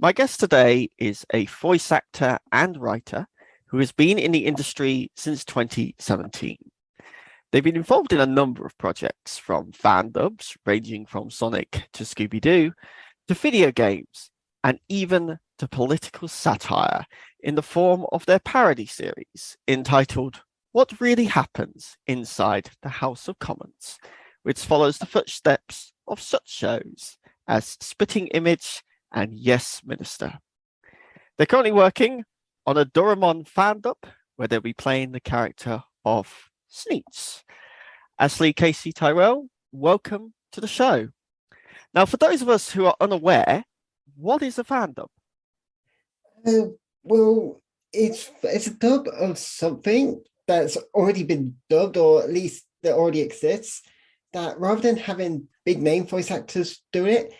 My guest today is a voice actor and writer who has been in the industry since 2017. They've been involved in a number of projects, from fan dubs ranging from Sonic to Scooby-Doo, to video games, and even to political satire in the form of their parody series entitled What Really Happens Inside the House of Commons, which follows the footsteps of such shows as Spitting Image and Yes Minster. They're currently working on a Doraemon fan dub where they'll be playing the character of Sneets. Ashley-Casey Tyrrell, welcome to the show. Now, for those of us who are unaware, what is a fan dub? Well, it's a dub of something that's already been dubbed, or at least that already exists. That rather than having big name voice actors do it,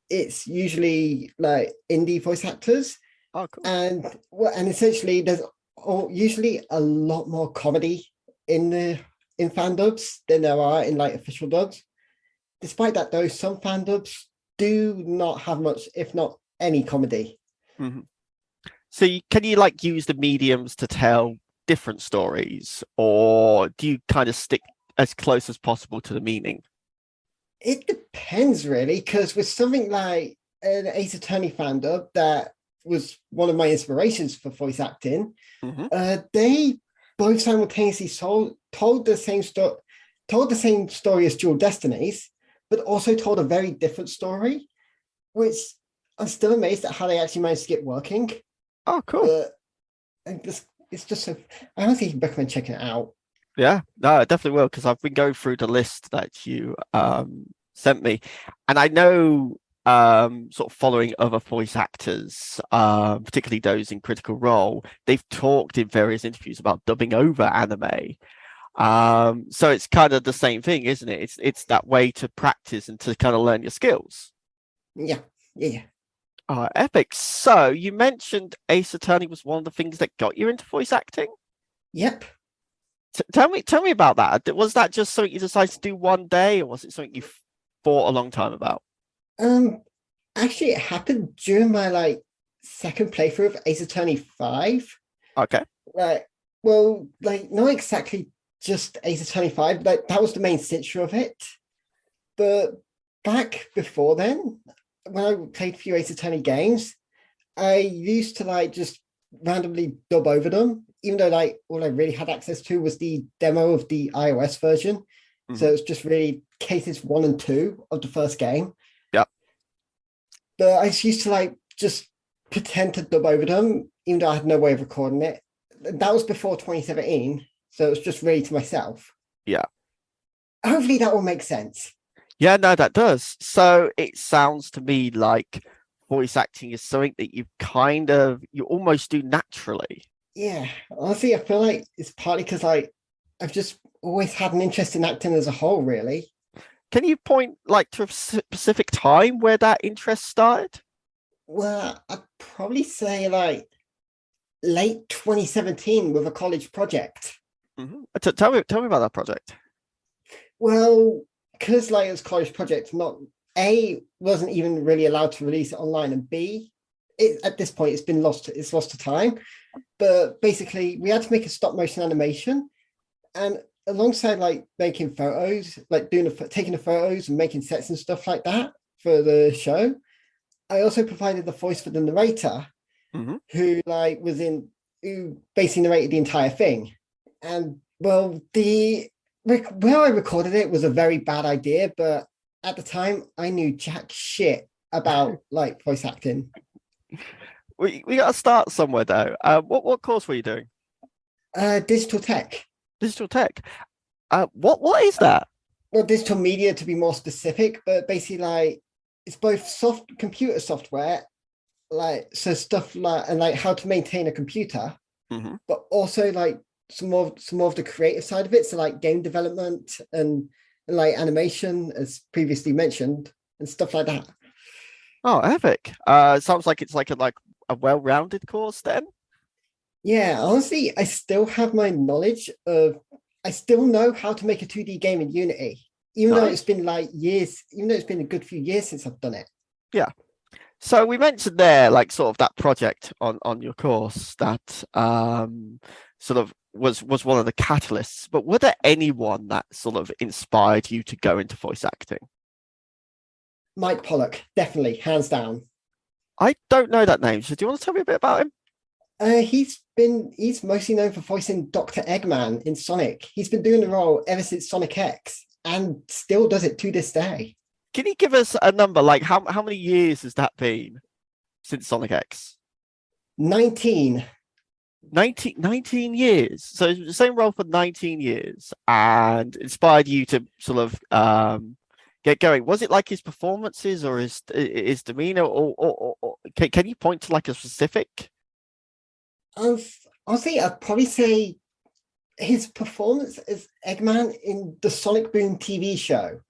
it's usually like indie voice actors. Oh, cool. And essentially there's usually a lot more comedy in fan dubs than there are in like official dubs. Despite that though, some fan dubs do not have much, if not any, comedy. Mm-hmm. So can you like use the mediums to tell different stories, or do you kind of stick as close as possible to the meaning? It depends really, because with something like an Ace Attorney fan dub that was one of my inspirations for voice acting, they both simultaneously told the same story as Dual Destinies, but also told a very different story, which I'm still amazed at how they actually managed to get working. Oh, cool. It's just so, I honestly recommend checking it out. Yeah, no, I definitely will, because I've been going through the list that you sent me, and I know sort of following other voice actors, particularly those in Critical Role, they've talked in various interviews about dubbing over anime. So it's kind of the same thing, isn't it? It's that way to practice and to kind of learn your skills. Yeah. Epic. So you mentioned Ace Attorney was one of the things that got you into voice acting. Yep. Tell me about that. Was that just something you decided to do one day, or was it something you thought a long time about? Actually, it happened during my second playthrough of Ace Attorney 5. Okay. Not exactly just Ace Attorney 5. That was the main censure of it. But back before then, when I played a few Ace Attorney games, I used to just randomly dub over them, even though all I really had access to was the demo of the iOS version. So it's just really cases 1 and 2 of the first game. Yeah. But I used to just pretend to dub over them, even though I had no way of recording it. That was before 2017, so it was just really to myself. Yeah. Hopefully that will make sense. Yeah, no, that does. So it sounds to me like voice acting is something that you almost do naturally. Yeah, honestly, I feel like it's partly because I've just always had an interest in acting as a whole, really. Can you point to a specific time where that interest started? Well, I'd probably say late 2017 with a college project. Tell me about that project. Well, because it was a college project, not A, wasn't even really allowed to release it online, and B, at this point it's lost to time. But basically we had to make a stop motion animation, and alongside making photos, taking the photos and making sets and stuff like that for the show, I also provided the voice for the narrator, who basically narrated the entire thing. And well, where I recorded it was a very bad idea, but at the time I knew jack shit about voice acting. We got to start somewhere though. What course were you doing? Digital tech. Digital tech. What is that? Well, digital media to be more specific, but basically it's both computer software, so stuff and how to maintain a computer, but also some more of the creative side of it. So game development and animation, as previously mentioned, and stuff like that. Oh, epic. Sounds like it's a well-rounded course then. Yeah, honestly, I still have my knowledge of, I still know how to make a 2D game in Unity, even though it's been years, even though it's been a good few years since I've done it. Yeah. So we mentioned there, like sort of that project on your course that sort of was one of the catalysts. But were there anyone that sort of inspired you to go into voice acting? Mike Pollock, definitely, hands down. I don't know that name. So do you want to tell me a bit about him? He's mostly known for voicing Dr. Eggman in Sonic. He's been doing the role ever since Sonic X and still does it to this day. Can you give us a number? Like how many years has that been since Sonic X? 19. 19 years. So the same role for 19 years and inspired you to sort of get going. Was it like his performances or his demeanor or can you point to like a specific? Honestly, I'd probably say his performance as Eggman in the Sonic Boom TV show.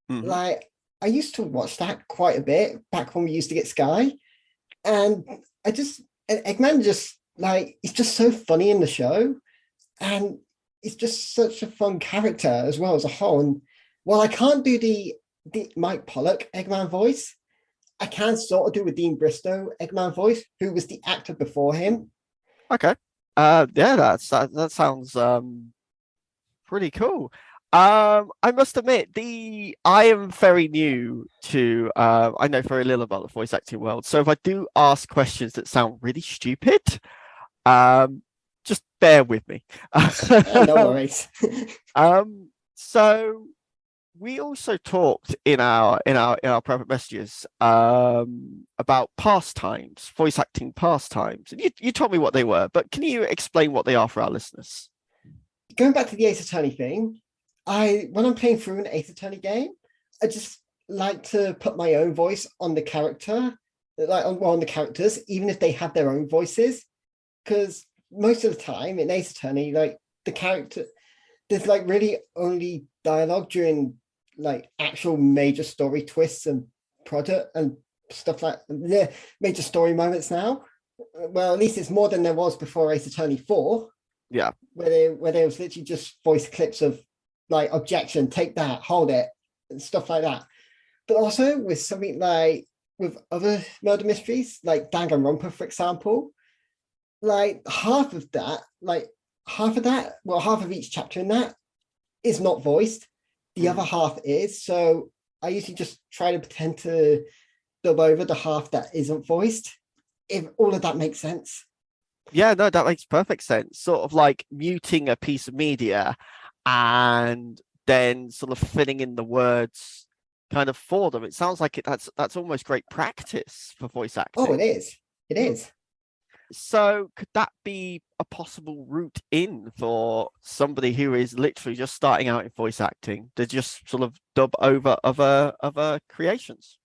Mhm. Like, I used to watch that quite a bit back when we used to get Sky. And Eggman just, like, he's just so funny in the show. And he's just such a fun character as well as a whole. And while I can't do the Mike Pollock Eggman voice, I can sort of do a Dean Bristow Eggman voice, who was the actor before him. Okay. Yeah, that sounds pretty cool. I must admit, I am very new to I know very little about the voice acting world. So if I do ask questions that sound really stupid, just bear with me. No worries. So we also talked in our private messages about pastimes, voice acting pastimes. And you told me what they were, but can you explain what they are for our listeners? Going back to the Ace Attorney thing, when I'm playing through an Ace Attorney game, I just like to put my own voice on the character, like on the characters, even if they have their own voices. Because most of the time in Ace Attorney, like the character, there's like really only dialogue during like actual major story twists and product and stuff like the major story moments now. Well, at least it's more than there was before Ace Attorney 4. Yeah. Where there was literally just voice clips of like objection, take that, hold it, and stuff like that. But also with something like with other murder mysteries, like Danganronpa, for example, like half of each chapter in that is not voiced. The other half is. So I usually just try to pretend to dub over the half that isn't voiced, if all of that makes sense. Yeah, no, that makes perfect sense. Sort of like muting a piece of media and then sort of filling in the words kind of for them. It sounds like that's almost great practice for voice acting. Oh, it is. It is. So could that be a possible route in for somebody who is literally just starting out in voice acting to just sort of dub over other creations?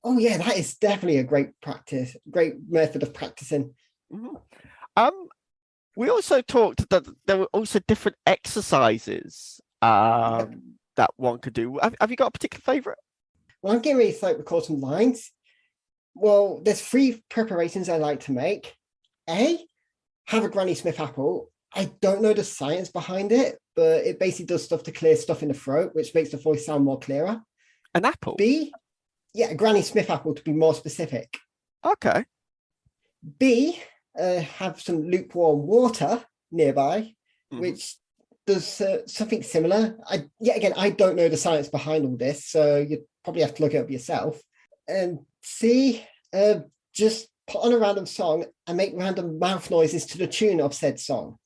Oh yeah, that is definitely a great method of practicing. Mm-hmm. We also talked that there were also different exercises that one could do. Have you got a particular favorite? Well, I'm getting ready to record some lines. Well, there's 3 preparations I like to make. A, have a Granny Smith apple. I don't know the science behind it, but it basically does stuff to clear stuff in the throat, which makes the voice sound more clearer. An apple? B, yeah, a Granny Smith apple to be more specific. Okay. B, have some lukewarm water nearby, which does something similar. I don't know the science behind all this, so you probably have to look it up yourself. And C, just put on a random song and make random mouth noises to the tune of said song.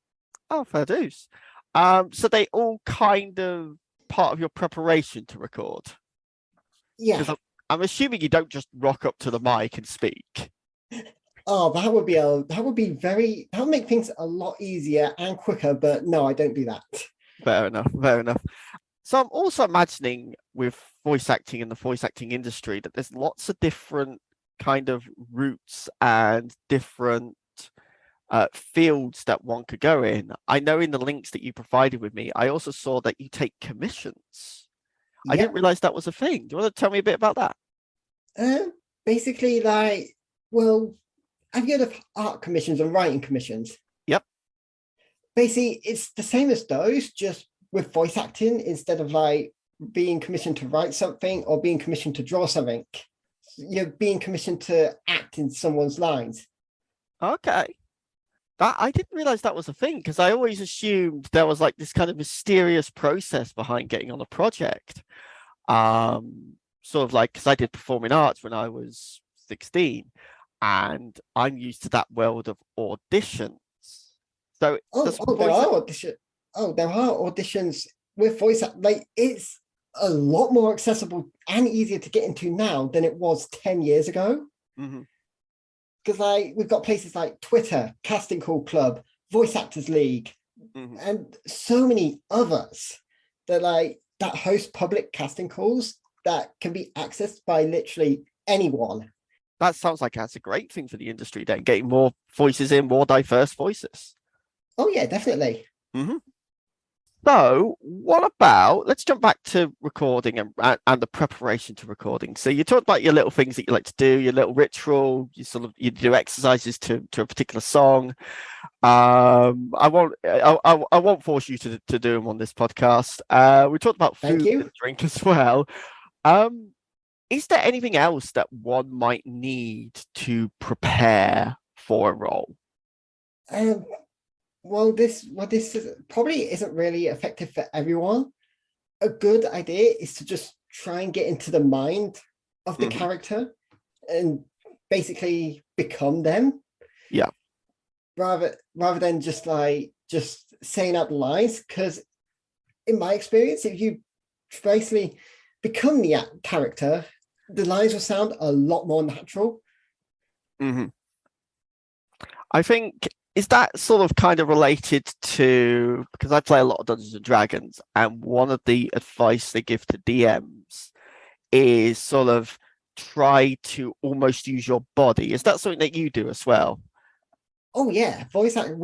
Oh, fair dues. So they all kind of part of your preparation to record. Yeah. I'm assuming you don't just rock up to the mic and speak. Oh, that would make things a lot easier and quicker, but no, I don't do that. Fair enough. So I'm also imagining with voice acting in the voice acting industry that there's lots of different kind of routes and different fields that one could go in. I know in the links that you provided with me, I also saw that you take commissions. I didn't realize that was a thing. Do you want to tell me a bit about that? Basically, have you heard of art commissions and writing commissions? Yep. Basically, it's the same as those, just with voice acting instead of being commissioned to write something or being commissioned to draw something. you're being commissioned to act in someone's lines. Okay. That I didn't realize that was a thing, because I always assumed there was like this kind of mysterious process behind getting on a project. Sort of like, because I did performing arts when I was 16, and I'm used to that world of auditions. So Oh, there are auditions with voice act. Like, it's a lot more accessible and easier to get into now than it was 10 years ago. Mhm. Because like we've got places like Twitter, Casting Call Club, Voice Actors League, and so many others that host public casting calls that can be accessed by literally anyone. That sounds like that's a great thing for the industry then, getting more voices in, more diverse voices. Oh yeah, definitely. So what about, let's jump back to recording and the preparation to recording. So you talked about your little things that you like to do, your little ritual, you do exercises to a particular song. I won't force you to do them on this podcast. We talked about food and drink as well. Is there anything else that one might need to prepare for a role? Well, this probably isn't really effective for everyone. A good idea is to just try and get into the mind of the character and basically become them. Yeah. Rather than just saying out the lines, because in my experience, if you basically become the character, the lines will sound a lot more natural. I think, is that sort of kind of related to, because I play a lot of Dungeons and Dragons, and one of the advice they give to DMs is sort of try to almost use your body. Is that something that you do as well? Oh yeah, voice act.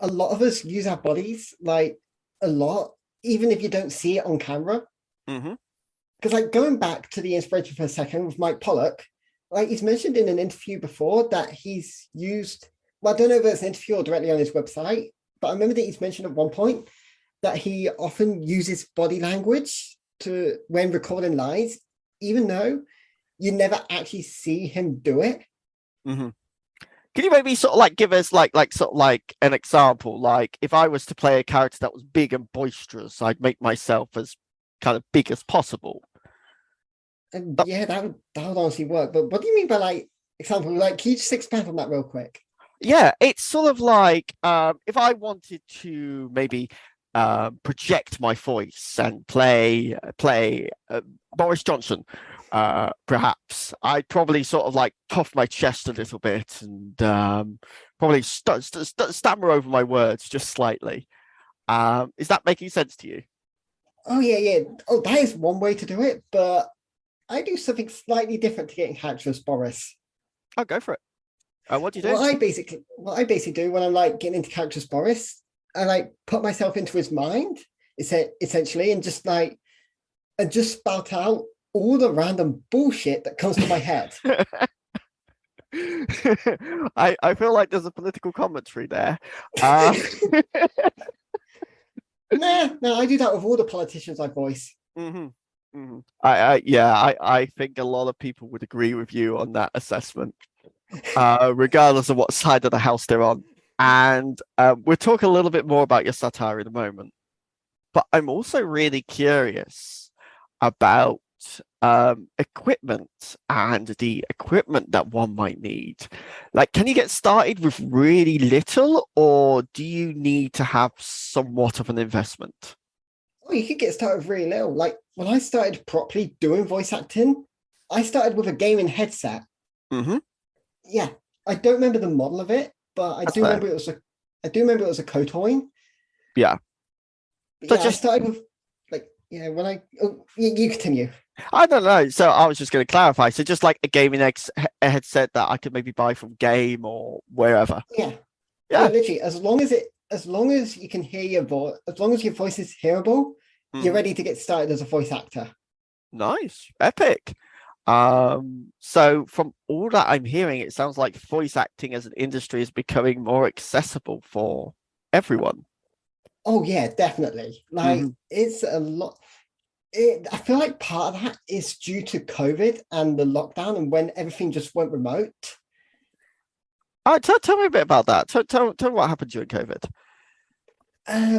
A lot of us use our bodies like a lot, even if you don't see it on camera. Because like going back to the inspiration for a second with Mike Pollock, like he's mentioned in an interview before that he's used. Well, I don't know if it's an interview or directly on his website, but I remember that he's mentioned at one point that he often uses body language when recording lines, even though you never actually see him do it. Can you maybe sort of like give us like sort of like an example? Like if I was to play a character that was big and boisterous, I'd make myself as kind of big as possible. And yeah, that would honestly work. But what do you mean by like example? Like, can you just expand on that real quick? Yeah, it's sort of like if I wanted to maybe project my voice and play Boris Johnson, perhaps I'd probably sort of like puff my chest a little bit and probably stammer over my words just slightly. Is that making sense to you? Oh yeah. Oh, that is one way to do it, but I do something slightly different to getting character as Boris. Oh, go for it. What do you do? What I basically do when I'm like getting into character as Boris, I like put myself into his mind, essentially, and just spout out all the random bullshit that comes to my head. I feel like there's a political commentary there. No, I do that with all the politicians I voice. I think a lot of people would agree with you on that assessment, regardless of what side of the house they're on. And we'll talk a little bit more about your satire in a moment. But I'm also really curious about equipment and the equipment that one might need. Like, can you get started with really little, or do you need to have somewhat of an investment? Oh, you could get started with really little. Like when I started properly doing voice acting, I started with a gaming headset. Yeah, I don't remember the model of it, but I do remember it was a Kotoin. Yeah. So yeah, I started with you continue. I don't know. So I was just going to clarify. So just like a gaming headset that I could maybe buy from Game or wherever. Yeah, literally. As long as you can hear your voice, as long as your voice is hearable, you're ready to get started as a voice actor. Nice, epic. So from all that I'm hearing, it sounds like voice acting as an industry is becoming more accessible for everyone. Oh yeah, definitely. Like it's a lot. I feel like part of that is due to COVID and the lockdown and when everything just went remote. All right, tell me a bit about that. Tell me what happened during COVID.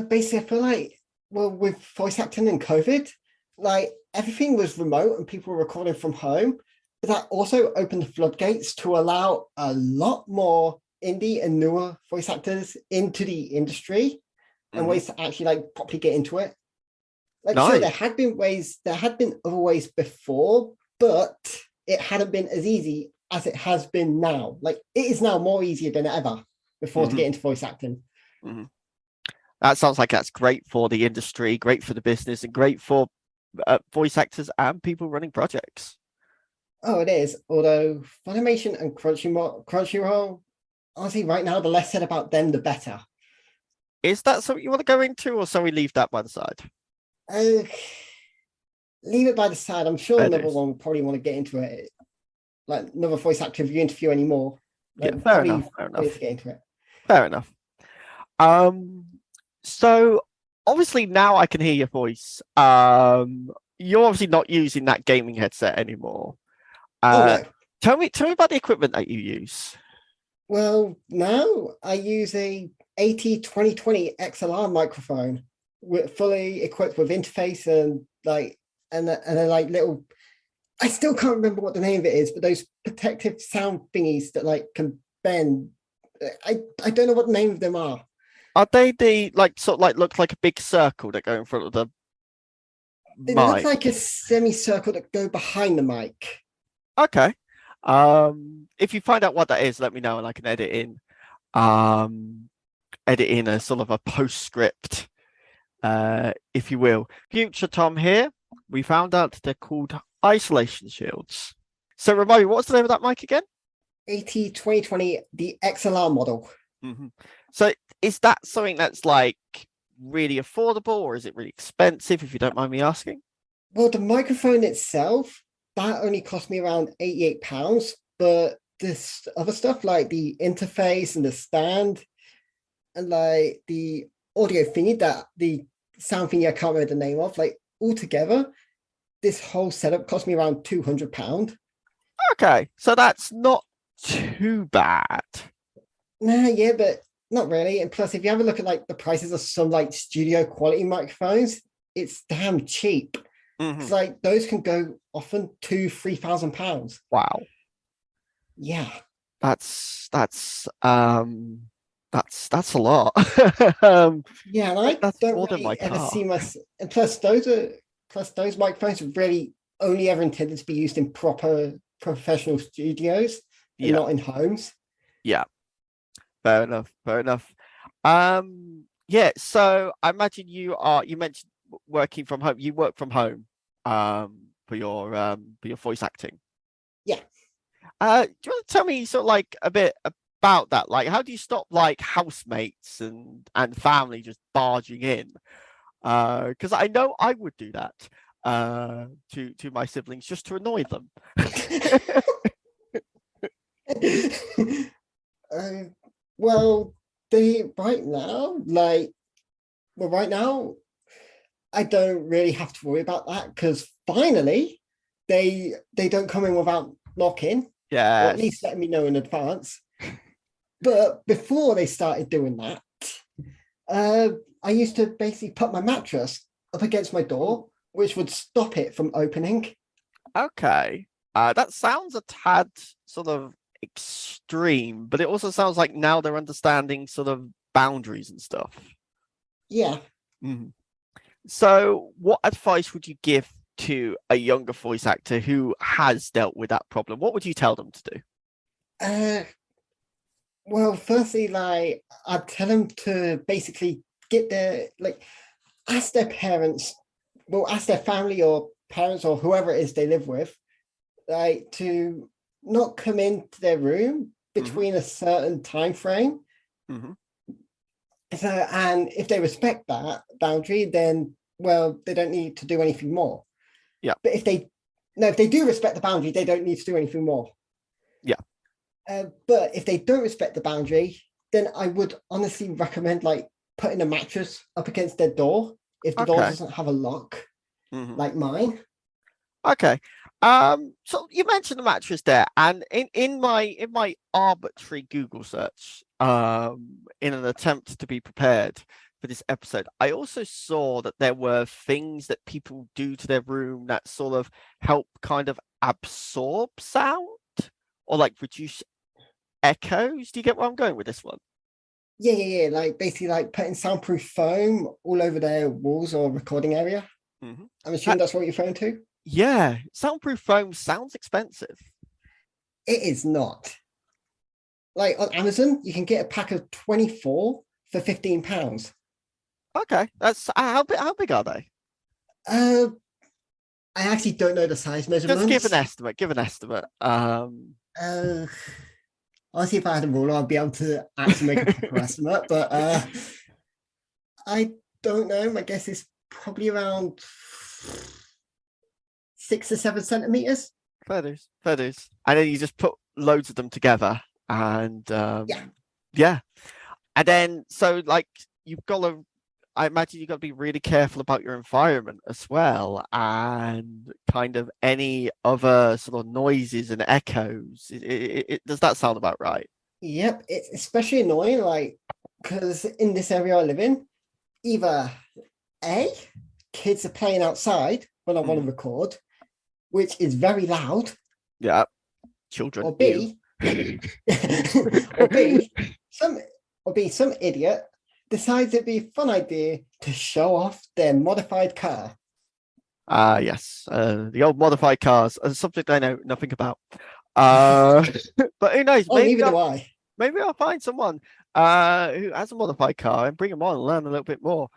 Basically, I feel like, well, with voice acting and COVID, like everything was remote and people were recording from home. But that also opened the floodgates to allow a lot more indie and newer voice actors into the industry and ways to actually like properly get into it. Like, sure, Nice. there had been other ways before, but it hadn't been as easy as it has been now. Like, it is now more easier than ever before to get into voice acting. That sounds like that's great for the industry, great for the business, and great for voice actors and people running projects. Oh, it is. Although Funimation and Crunchyroll, honestly, right now, the less said about them, the better. Is that something you want to go into, or shall we leave that by the side? Uh, Leave it by the side. I'm sure It another is. one will probably want to get into it. Like another voice actor if you interview anymore. Like, Yeah, fair enough. ways to get into it. Fair enough. So obviously now I can hear your voice. You're obviously not using that gaming headset anymore. Oh no. Tell me about the equipment that you use. Well, now I use a AT2020 XLR microphone with fully equipped with interface and like and a like little. I still can't remember what the name of it is, but those protective sound thingies that like can bend. I don't know what the name of them are. Are they the like sort of like look like a big circle that go in front of the It looks mic? like a semicircle that go behind the mic. Okay. If you find out what that is, let me know and I can edit in a sort of a postscript, if you will. Future Tom here. We found out they're called isolation shields. So remind me, what's the name of that mic again? AT2020, the XLR model. So is that something that's like really affordable or is it really expensive, if you don't mind me asking? Well, the microphone itself, that only cost me around £88, but this other stuff like the interface and the stand and like the audio thingy, that the sound thingy I can't remember the name of, like altogether, this whole setup cost me around £200. Okay, so that's not too bad. Nah, yeah, but not really. And plus, if you have a look at like the prices of some like studio quality microphones, it's damn cheap. It's like those can go often £2,000-3,000. Wow. Yeah. That's a lot. Yeah, and I That's don't more than my really ever car. see my and plus those microphones are really only ever intended to be used in proper professional studios and not in homes. Yeah. Fair enough. Fair enough. Yeah, so I imagine you mentioned working from home. You work from home for your voice acting. Yeah. Do you want to tell me sort of like a bit about that? Like how do you stop like housemates and family just barging in? Because I know I would do that to my siblings just to annoy them. Well, right now, I don't really have to worry about that because finally they don't come in without lock-in, or at Yes. least letting me know in advance. But before they started doing that, I used to basically put my mattress up against my door, which would stop it from opening. Okay. That sounds a tad sort of extreme, but it also sounds like now they're understanding sort of boundaries and stuff. Yeah. So, what advice would you give to a younger voice actor who has dealt with that problem? What would you tell them to do? Well, firstly, like I'd tell them to basically get ask their parents, ask their family or parents or whoever it is they live with, like to not come into their room between a certain time frame. So, and if they respect that boundary, then they don't need to do anything more. Yeah. But if they do respect the boundary, they don't need to do anything more. Yeah. But if they don't respect the boundary, then I would honestly recommend like putting a mattress up against their door if the door doesn't have a lock. like mine. Okay. So you mentioned the mattress there, and in my arbitrary Google search, in an attempt to be prepared for this episode, I also saw that there were things that people do to their room that sort of help kind of absorb sound or like reduce echoes. Do you get where I'm going with this one? Yeah. Like basically like putting soundproof foam all over their walls or recording area. Mm-hmm. I'm assuming that's what you're referring to. Yeah, soundproof foam sounds expensive. It is not. Like on Amazon, you can get a pack of 24 for £15. Okay, that's how big are they? Uh, I actually don't know the size Just give an measurements. estimate. Give an estimate. Uh, Honestly, if I had a ruler, I'd be able to actually make a proper estimate. But I don't know. My guess is probably around 6 to 7 centimeters. Feathers. And then you just put loads of them together, and yeah. And then so like you've got to. I imagine you've got to be really careful about your environment as well, and kind of any other sort of noises and echoes. Does that sound about right? Yep, it's especially annoying, like because in this area I live in, either A, kids are playing outside when I want to record, which is very loud. Yeah, children. Or B, or B, some idiot decides it'd be a fun idea to show off their modified car. Yes, the old modified cars, a subject I know nothing about. But who knows? Oh, neither do I. Maybe I'll find someone who has a modified car and bring them on and learn a little bit more.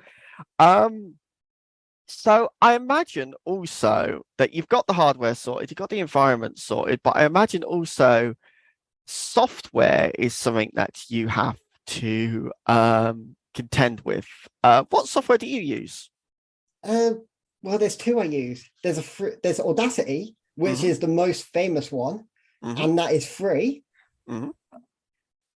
So I imagine also that you've got the hardware sorted, you've got the environment sorted, but I imagine also software is something that you have to contend with. What software do you use? Well, there's two I use. There's Audacity, which is the most famous one, and that is free.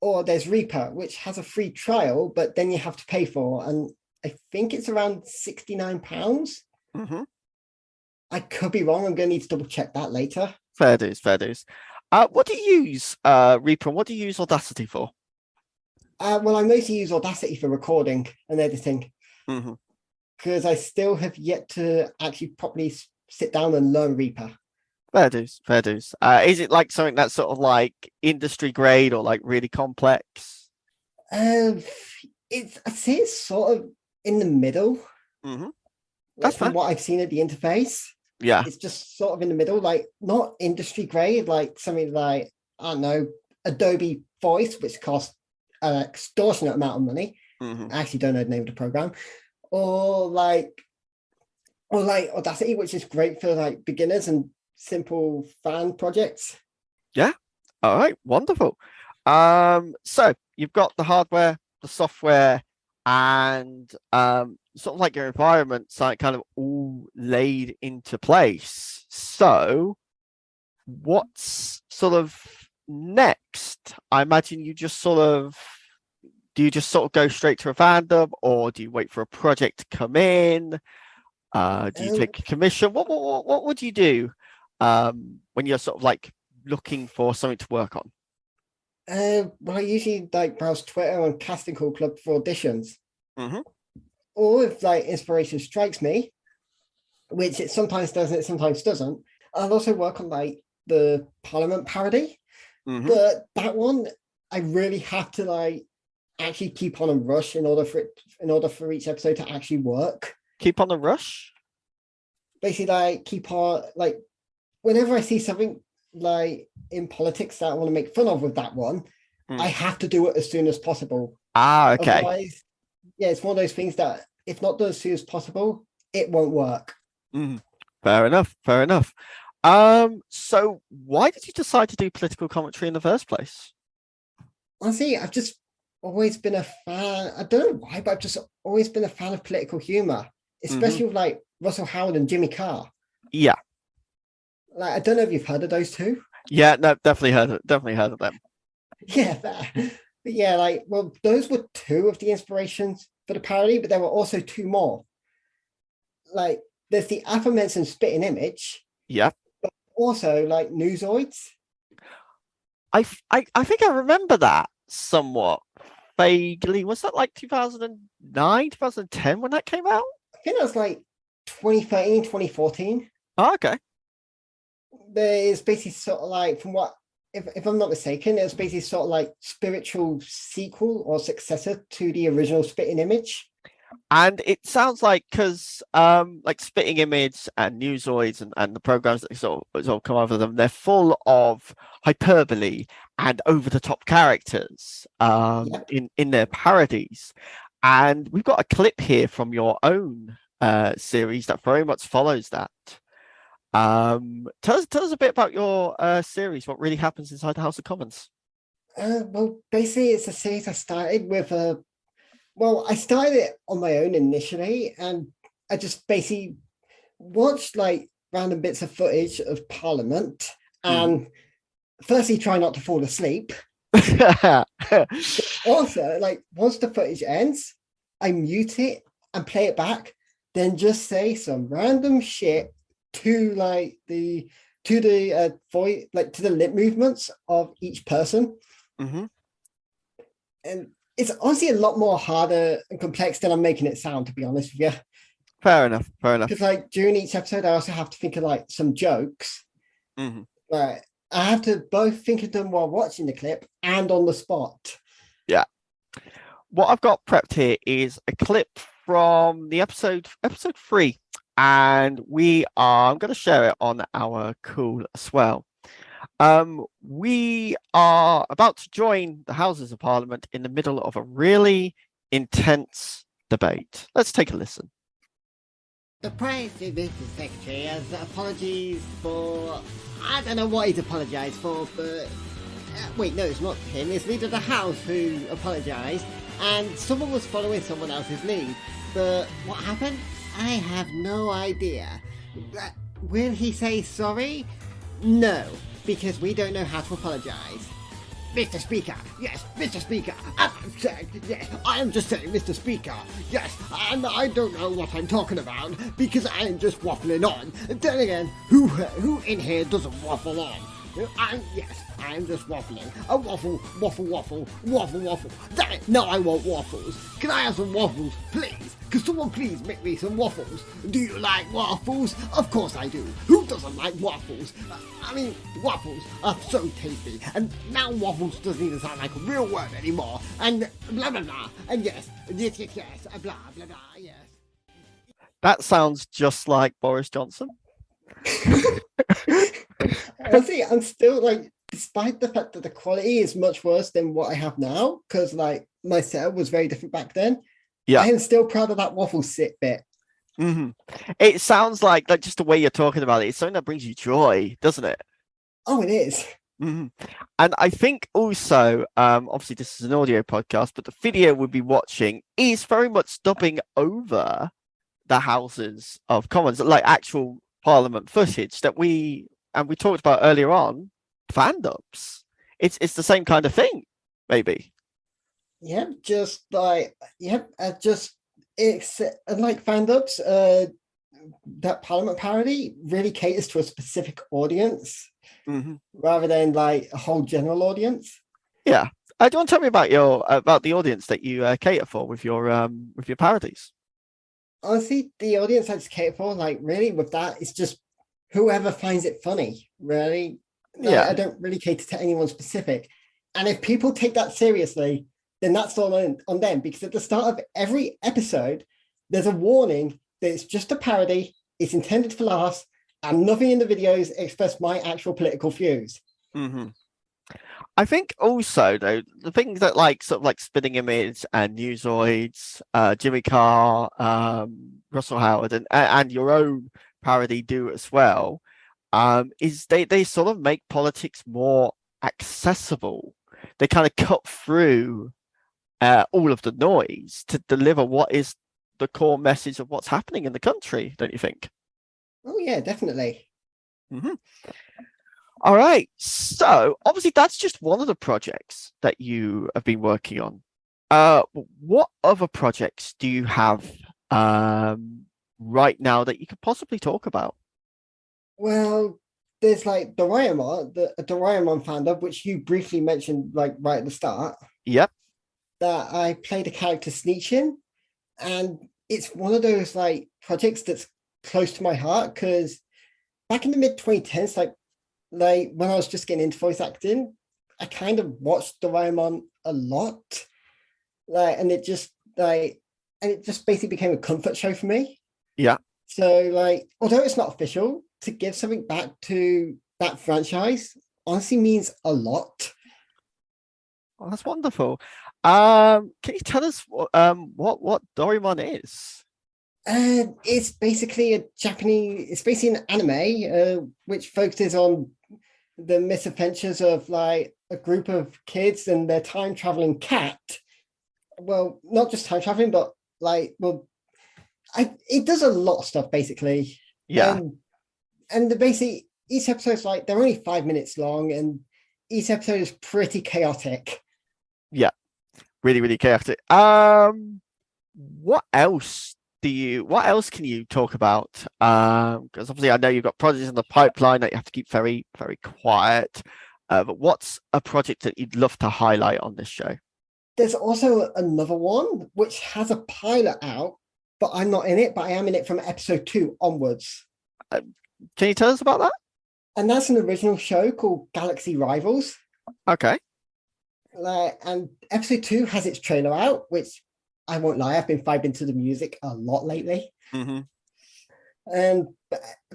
Or there's Reaper, which has a free trial, but then you have to pay for, and I think it's around £69. I could be wrong. I'm going to need to double check that later. Fair dues. What do you use Reaper, and what do you use Audacity for? Well, I mostly use Audacity for recording and editing, because I still have yet to actually properly sit down and learn Reaper. Fair dues. Is it like something that's sort of like industry grade or like really complex? I'd say it's sort of in the middle. That's from fine. what I've seen at the interface. Yeah. It's just sort of in the middle, like not industry grade, like something like, I don't know, Adobe Voice, which costs an extortionate amount of money. I actually don't know the name of the program. Or like Audacity, which is great for like beginners and simple fan projects. Yeah. All right. Wonderful. So you've got the hardware, the software, and sort of like your environment site kind of all laid into place. So what's sort of next? I imagine you just sort of go straight to a fandom, or do you wait for a project to come in? Do you take a commission? What would you do when you're sort of like looking for something to work on? Well, I usually like browse Twitter and Casting Call Club for auditions. Or if like inspiration strikes me, which it sometimes does and it sometimes doesn't, I'll also work on like the Parliament parody. But that one, I really have to like actually keep on a rush in order for each episode to actually work. Keep on the rush? Basically, like keep on like whenever I see something like in politics that I want to make fun of with that one, I have to do it as soon as possible. Okay. Otherwise, yeah, it's one of those things that if not done as soon as possible, it won't work. Fair enough. So why did you decide to do political commentary in the first place? Honestly, I've just always been a fan. I don't know why, but I've just always been a fan of political humor, especially with like Russell Howard and Jimmy Carr. Yeah. Like, I don't know if you've heard of those two. Yeah, no, definitely heard of them. Yeah, but yeah, like, well, those were two of the inspirations for the parody, but there were also two more. Like, there's the aforementioned spitting image, Yeah. also like newsoids. I think I remember that somewhat vaguely. Was that like 2009, 2010 when that came out? I think that was like 2013, 2014. Oh, okay. There's basically sort of like, from what, if I'm not mistaken, it was basically sort of like spiritual sequel or successor to the original spitting image. And it sounds like, because like Spitting Image and Newsoids and the programs that sort of come over them, they're full of hyperbole and over-the-top characters in their parodies. And we've got a clip here from your own series that very much follows that. Tell us a bit about your series, what really happens inside the House of Commons. Well, basically, it's a series I started with I started it on my own initially, and I just basically watched like random bits of footage of Parliament, and firstly try not to fall asleep. Also, like once the footage ends, I mute it and play it back, then just say some random shit to like the voice, like to the lip movements of each person. Mm-hmm. And it's honestly a lot more harder and complex than I'm making it sound, to be honest with you. Fair enough. Because like during each episode, I also have to think of like some jokes. Mm-hmm. Right. I have to both think of them while watching the clip and on the spot. Yeah. What I've got prepped here is a clip from the episode 3, and I'm going to share it on our call as well. We are about to join the Houses of Parliament in the middle of a really intense debate. Let's take a listen. The Prime Minister Secretary has apologies for... I don't know what he's apologised for, but... wait, no, it's not him. It's Leader of the House who apologised, and someone was following someone else's lead. But what happened? I have no idea. Will he say sorry? No, because we don't know how to apologise. Mr. Speaker, yes, Mr. Speaker, I'm saying, yes, I am just saying, Mr. Speaker, yes, and I don't know what I'm talking about, because I am just waffling on. Then again, who in here doesn't waffle on? I'm just waffling. A waffle. Damn it, no, I want waffles. Can I have some waffles, please? Can someone please make me some waffles? Do you like waffles? Of course I do. Who doesn't like waffles? I mean, waffles are so tasty, and now waffles doesn't even sound like a real word anymore. And blah, blah, blah. And yes, yes, blah, blah, blah, yes. That sounds just like Boris Johnson. Honestly, I'm still like, despite the fact that the quality is much worse than what I have now, because like my setup was very different back then. Yeah, I am still proud of that waffle sit bit. Mm-hmm. It sounds like just the way you're talking about it. It's something that brings you joy, doesn't it? Oh, it is. Mm-hmm. And I think also, obviously this is an audio podcast, but the video we'll be watching is very much dubbing over the Houses of Commons, like actual Parliament footage that we talked about earlier on, fan dubs. It's the same kind of thing, maybe. Yeah, just like it's like fan dubs. That Parliament parody really caters to a specific audience, rather than like a whole general audience. Yeah, do you want to tell me about the audience that you cater for with your parodies? Honestly, the audience I cater for, like really, with that, it's just whoever finds it funny. Really, yeah. I don't really cater to anyone specific, and if people take that seriously, then that's all on them. Because at the start of every episode, there's a warning that it's just a parody. It's intended for laughs, and nothing in the videos express my actual political views. Mm-hmm. I think also though the things that like sort of like Spitting Image and Newsoids, Jimmy Carr, Russell Howard, and your own parody do as well, is they sort of make politics more accessible. They kind of cut through all of the noise to deliver what is the core message of what's happening in the country, don't you think? Oh yeah, definitely. Mm-hmm. All right, so obviously that's just one of the projects that you have been working on. What other projects do you have right now that you could possibly talk about? Well, there's like the Doraemon fandom, which you briefly mentioned like right at the start, Yep. that I played a character Sneechin, and it's one of those like projects that's close to my heart because back in the mid 2010s, like when I was just getting into voice acting, I kind of watched Doraemon a lot, like, and it just basically became a comfort show for me. Yeah. So, like, although it's not official, to give something back to that franchise honestly means a lot. Oh, that's wonderful. Can you tell us what Doraemon is? It's basically it's basically an anime which focuses on the misadventures of like a group of kids and their time traveling cat. Well, not just time traveling, but like, well, it does a lot of stuff basically. Yeah. And the basic each episode's like they're only 5 minutes long, and each episode is pretty chaotic. Yeah. Really, really chaotic. What else can you talk about? Because obviously I know you've got projects in the pipeline that you have to keep very, very quiet. But what's a project that you'd love to highlight on this show? There's also another one which has a pilot out, but I'm not in it, but I am in it from episode 2 onwards. Can you tell us about that? And that's an original show called Galaxy Rivals. Okay. And episode 2 has its trailer out, which I won't lie, I've been vibing to the music a lot lately. Mm-hmm. And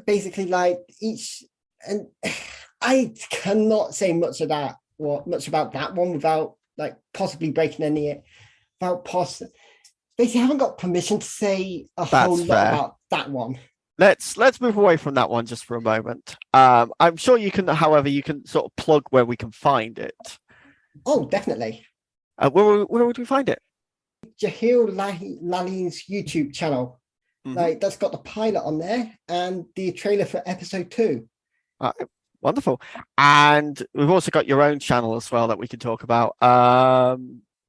basically, like and I cannot say much about that one without like possibly breaking any basically I haven't got permission to say whole lot about that one. Let's move away from that one just for a moment. I'm sure you can, however, you can sort of plug where we can find it. Oh, definitely. Where would we find it? Jahil Lali's YouTube channel. Mm-hmm. Like that's got the pilot on there and the trailer for episode 2. Wonderful. And we've also got your own channel as well that we can talk about.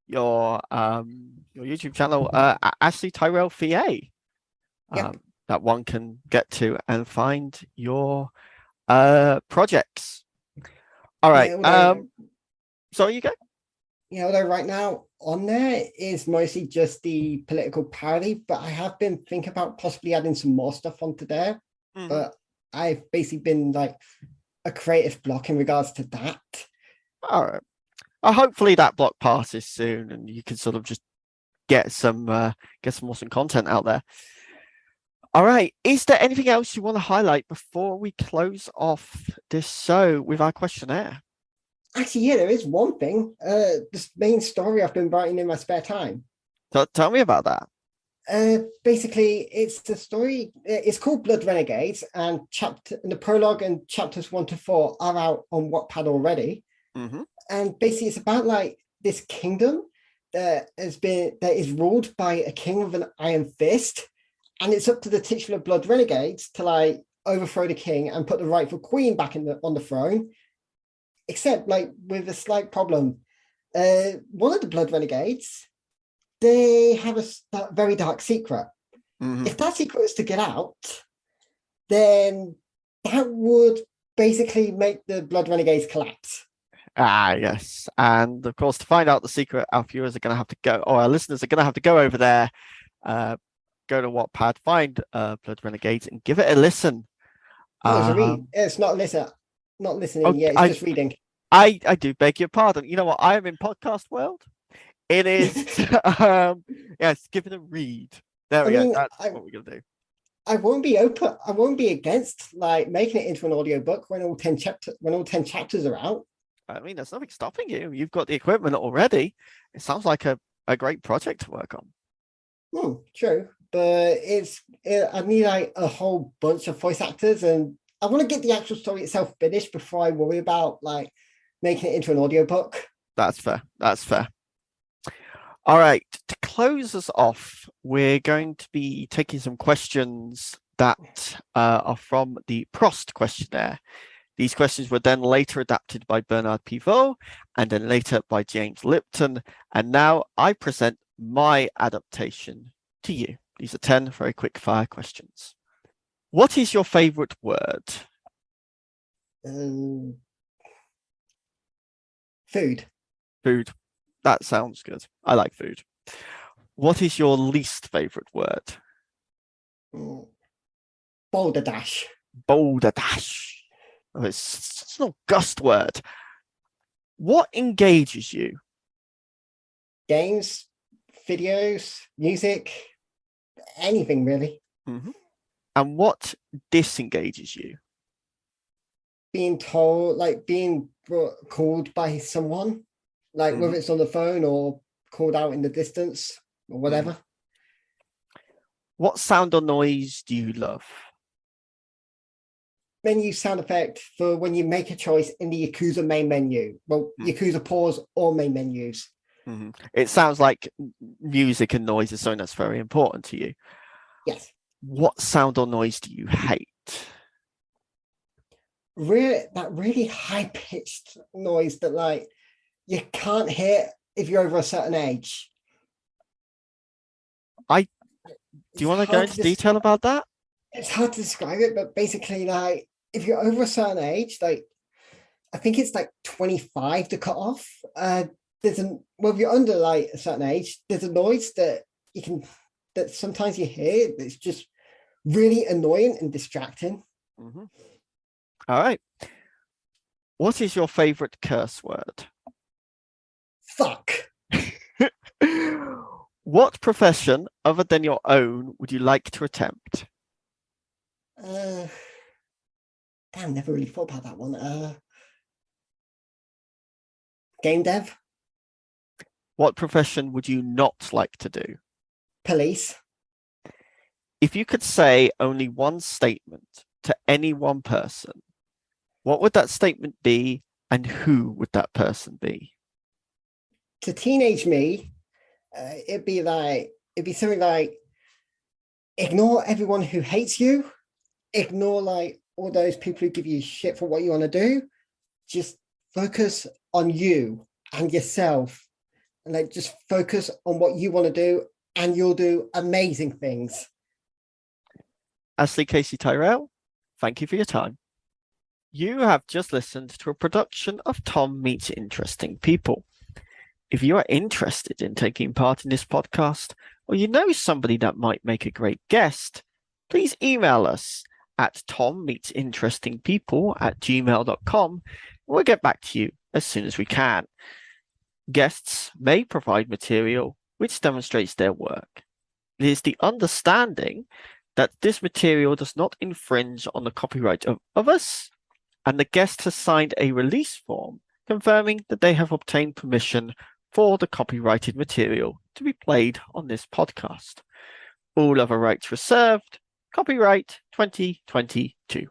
Your YouTube channel, Ashley Tyrrell VA. Yep. That one can get to and find your projects. All right. Sorry, you go. Yeah, although right now on there is mostly just the political parody, but I have been thinking about possibly adding some more stuff onto there. Mm-hmm. But I've basically been like a creative block in regards to that. All right. Hopefully that block passes soon and you can sort of just get some awesome content out there. All right. Is there anything else you want to highlight before we close off this show with our questionnaire? Actually, yeah, there is one thing. This main story I've been writing in my spare time. Tell me about that. Basically, it's the story. It's called Blood Renegades, and the prologue and chapters 1 to 4 are out on Wattpad already. Mm-hmm. And basically, it's about like this kingdom that is ruled by a king with an iron fist, and it's up to the titular Blood Renegades to like overthrow the king and put the rightful queen back on the throne. Except, like, with a slight problem. One of the Blood Renegades, they have a very dark secret. Mm-hmm. If that secret is to get out, then that would basically make the Blood Renegades collapse. Yes. And, of course, to find out the secret, our viewers are going to have to go, or our listeners are going to have to go over there, go to Wattpad, find Blood Renegades, and give it a listen. No, it's a read. It's not a listen. Not listening, okay, yeah, it's just reading. I do beg your pardon. You know what? I am in podcast world. It is, yes, give it a read. There we go. That's what we're gonna do. I won't be against like making it into an audiobook when all 10 chapters are out. I mean, there's nothing stopping you. You've got the equipment already. It sounds like a great project to work on. True, but I need like a whole bunch of voice actors, and I want to get the actual story itself finished before I worry about like making it into an audiobook. That's fair. All right. To close us off, we're going to be taking some questions that are from the Prost questionnaire. These questions were then later adapted by Bernard Pivot and then later by James Lipton. And now I present my adaptation to you. These are 10 very quick fire questions. What is your favorite word? Food. Food. That sounds good. I like food. What is your least favorite word? Boulder dash. Boulder dash. Oh, it's an August word. What engages you? Games, videos, music, anything really. Mm-hmm. And what disengages you? Being told, like being called by someone, like whether it's on the phone or called out in the distance or whatever. What sound or noise do you love? Menu sound effect for when you make a choice in the Yakuza main menu. Well, Yakuza pause or main menus. It sounds like music and noise is something that's very important to you. Yes. What sound or noise do you hate? That really high-pitched noise that like you can't hear if you're over a certain age. Do you want to go into detail about that? It's hard to describe it, but basically, like if you're over a certain age, like I think it's like 25 to cut off. If you're under like a certain age, there's a noise that sometimes you hear that's just really annoying and distracting. All right. What is your favorite curse word? Fuck. What profession other than your own would you like to attempt? Damn, never really thought about that one. Game dev. What profession would you not like to do? Police. If you could say only one statement to any one person, what would that statement be and who would that person be? To teenage me, it'd be something like ignore everyone who hates you, ignore like all those people who give you shit for what you want to do. Just focus on you and yourself, and like just focus on what you want to do, and you'll do amazing things. Ashley-Casey Tyrrell, thank you for your time. You have just listened to a production of Tom Meets Interesting People. If you are interested in taking part in this podcast, or you know somebody that might make a great guest, please email us at tommeetsinterestingpeople@gmail.com. We'll get back to you as soon as we can. Guests may provide material which demonstrates their work. It is the understanding that this material does not infringe on the copyright of others, and the guest has signed a release form confirming that they have obtained permission for the copyrighted material to be played on this podcast. All other rights reserved. Copyright 2022.